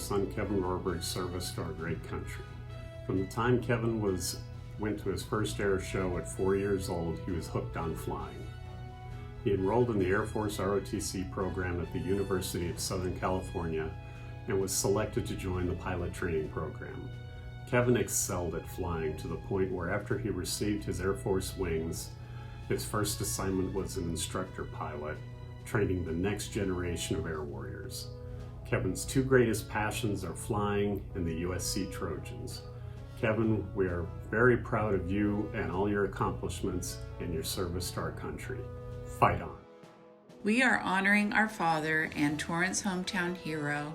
son Kevin ROHRBERG's service to our great country. From the time Kevin went to his first air show at 4 years old, he was hooked on flying. He enrolled in the Air Force ROTC program at the University of Southern California and was selected to join the pilot training program. Kevin excelled at flying to the point where after he received his Air Force wings, his first assignment was an instructor pilot, training the next generation of air warriors. Kevin's two greatest passions are flying and the USC Trojans. Kevin, we are very proud of you and all your accomplishments and your service to our country. Fight on. We are honoring our father and Torrance hometown hero,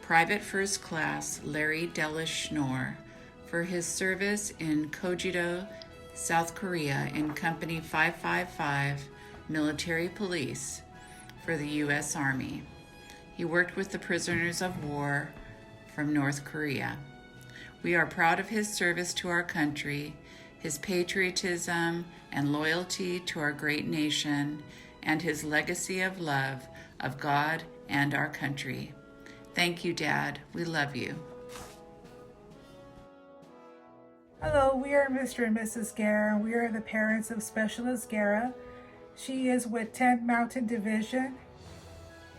Private First Class Larrrie DELLIS SCHNORR, for his service in KAZUTO, South Korea in Company 555 Military Police for the U.S. Army. He worked with the prisoners of war from North Korea. We are proud of his service to our country, his patriotism and loyalty to our great nation, and his legacy of love of God and our country. Thank you, Dad. We love you. Hello, we are Mr. and Mrs. Guerra, and we are the parents of Specialist Guerra. She is with 10th Mountain Division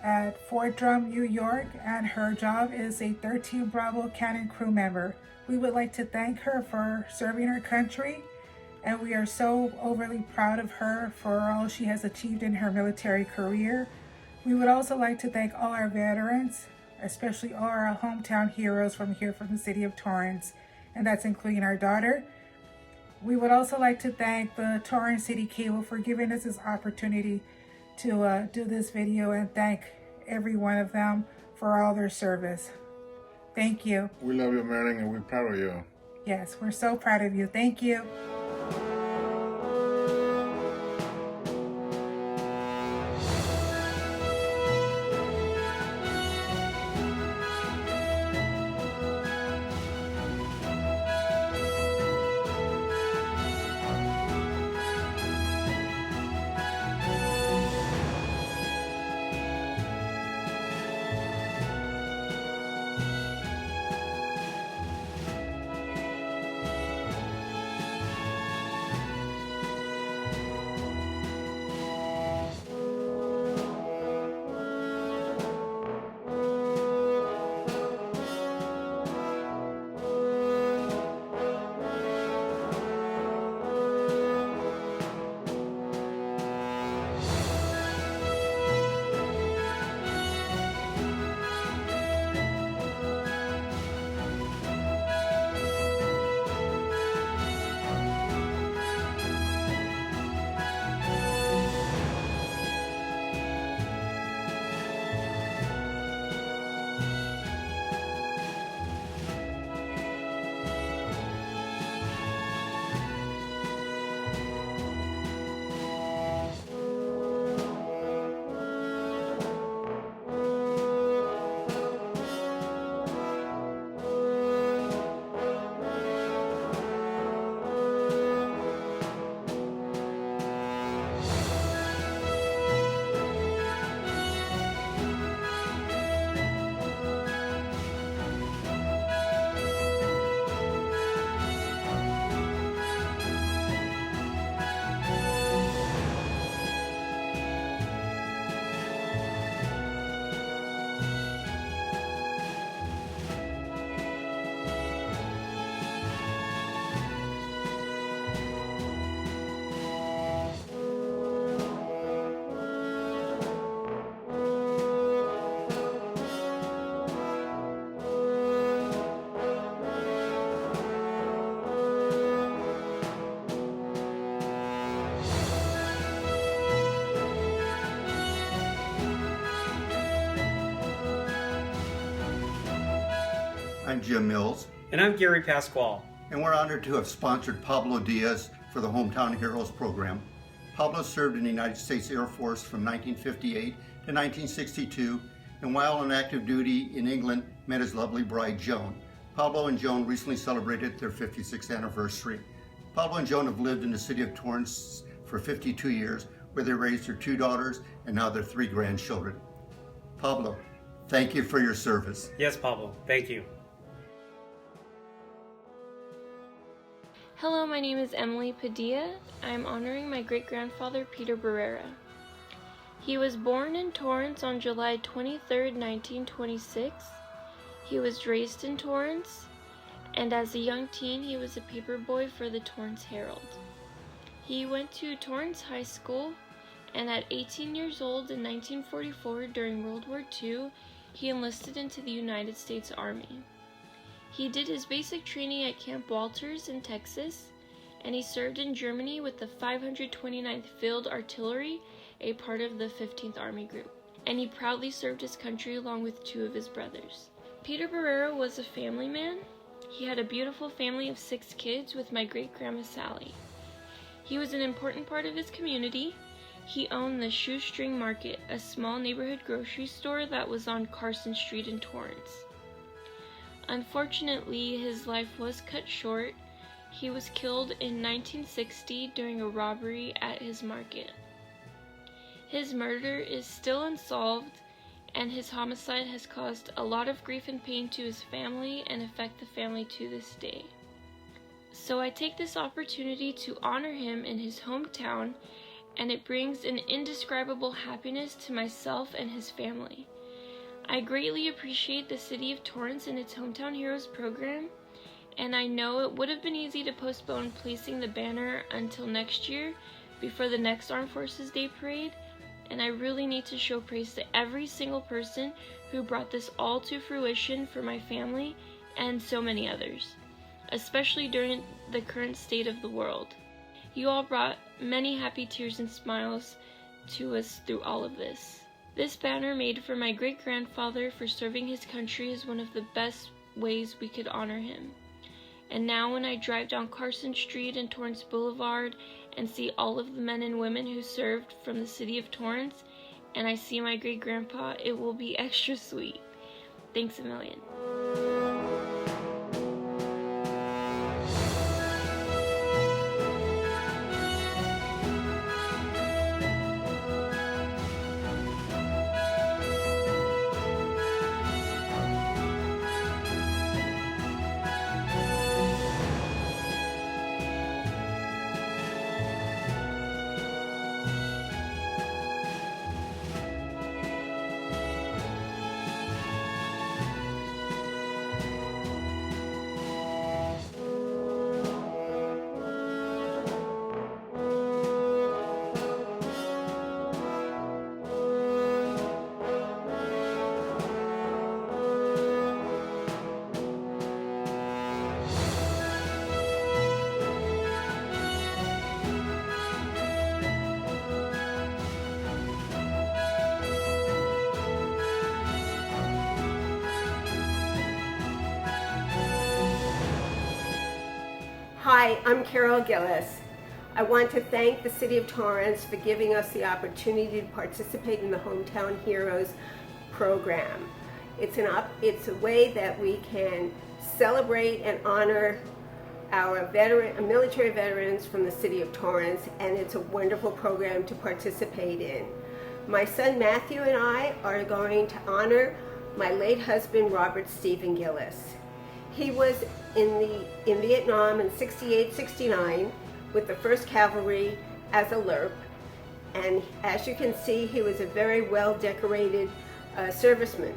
at Fort Drum, New York, and her job is a 13 Bravo cannon crew member. We would like to thank her for serving her country, and we are so overly proud of her for all she has achieved in her military career. We would also like to thank all our veterans, especially all our hometown heroes from here from the city of Torrance, and that's including our daughter. We would also like to thank the Torrance City Cable for giving us this opportunity to do this video, and thank every one of them for all their service. Thank you. We love you, Marilyn, and we're proud of you. Yes, we're so proud of you. Thank you. I'm Jim Mills. And I'm Gary Pasquale. And we're honored to have sponsored Pablo Diaz for the Hometown Heroes program. Pablo served in the United States Air Force from 1958 to 1962, and while on active duty in England, met his lovely bride, Joan. Pablo and Joan recently celebrated their 56th anniversary. Pablo and Joan have lived in the city of Torrance for 52 years, where they raised their 2 daughters and now their 3 grandchildren. Pablo, Thank you for your service. Yes, Pablo. Thank you. Hello, my name is Emily Padilla. I'm honoring my great-grandfather, Peter Barrera. He was born in Torrance on July 23, 1926. He was raised in Torrance, and as a young teen, he was a paperboy for the Torrance Herald. He went to Torrance High School, and at 18 years old in 1944, during World War II, he enlisted into the United States Army. He did his basic training at Camp Walters in Texas, and he served in Germany with the 529th Field Artillery, a part of the 15th Army Group, and he proudly served his country along with two of his brothers. Peter Barrera was a family man. He had a beautiful family of 6 kids with my great-grandma Sally. He was an important part of his community. He owned the Shoestring Market, a small neighborhood grocery store that was on Carson Street in Torrance. Unfortunately, his life was cut short. He was killed in 1960 during a robbery at his market. His murder is still unsolved, and his homicide has caused a lot of grief and pain to his family and affect the family to this day. So I take this opportunity to honor him in his hometown, and it brings an indescribable happiness to myself and his family. I greatly appreciate the City of Torrance and its Hometown Heroes program, and I know it would have been easy to postpone placing the banner until next year before the next Armed Forces Day Parade, and I really need to show praise to every single person who brought this all to fruition for my family and so many others, especially during the current state of the world. You all brought many happy tears and smiles to us through all of this. This banner made for my great-grandfather for serving his country is one of the best ways we could honor him. And now when I drive down Carson Street and Torrance Boulevard and see all of the men and women who served from the city of Torrance, and I see my great-grandpa, it will be extra sweet. Thanks a million. Hi, I'm Carol Gillis. I want to thank the City of Torrance for giving us the opportunity to participate in the Hometown Heroes program. It's a way that we can celebrate and honor our military veterans from the City of Torrance, and it's a wonderful program to participate in. My son Matthew and I are going to honor my late husband Robert Stephen Gillis. He was in Vietnam in 68-69 with the 1st Cavalry as a LERP, and as you can see, he was a very well decorated serviceman.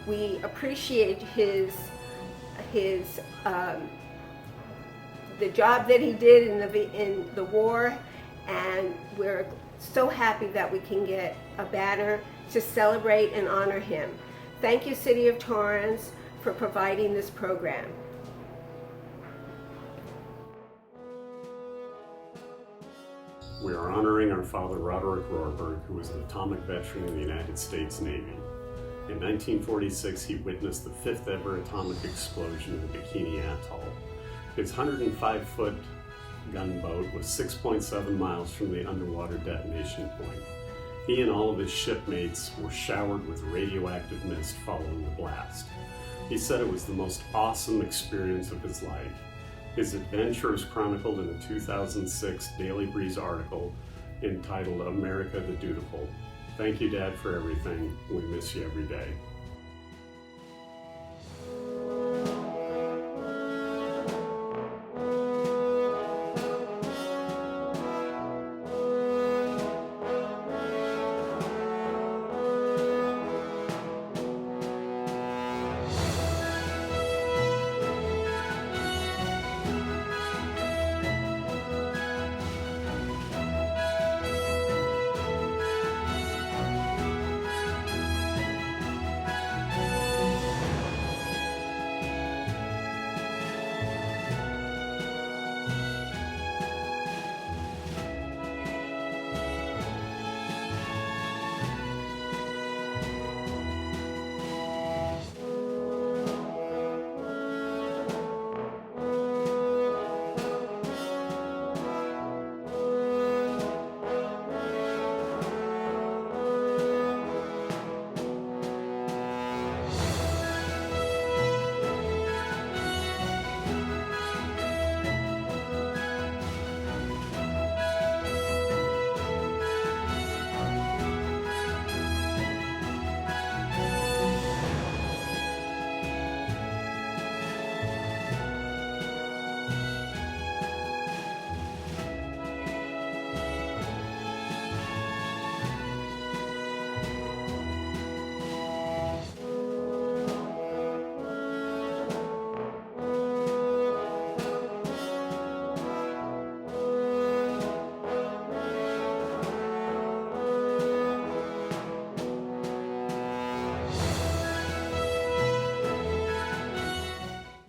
We appreciate the job that he did in the war, and we're so happy that we can get a banner to celebrate and honor him. Thank you, City of Torrance, for providing this program. We are honoring our father, Roderick ROHRBERG, who was an atomic veteran in the United States Navy. In 1946, he witnessed the 5th ever atomic explosion in Bikini Atoll. His 105-foot gunboat was 6.7 miles from the underwater detonation point. He and all of his shipmates were showered with radioactive mist following the blast. He said it was the most awesome experience of his life. His adventure is chronicled in a 2006 Daily Breeze article entitled America the Dutiful. Thank you, Dad, for everything. We miss you every day.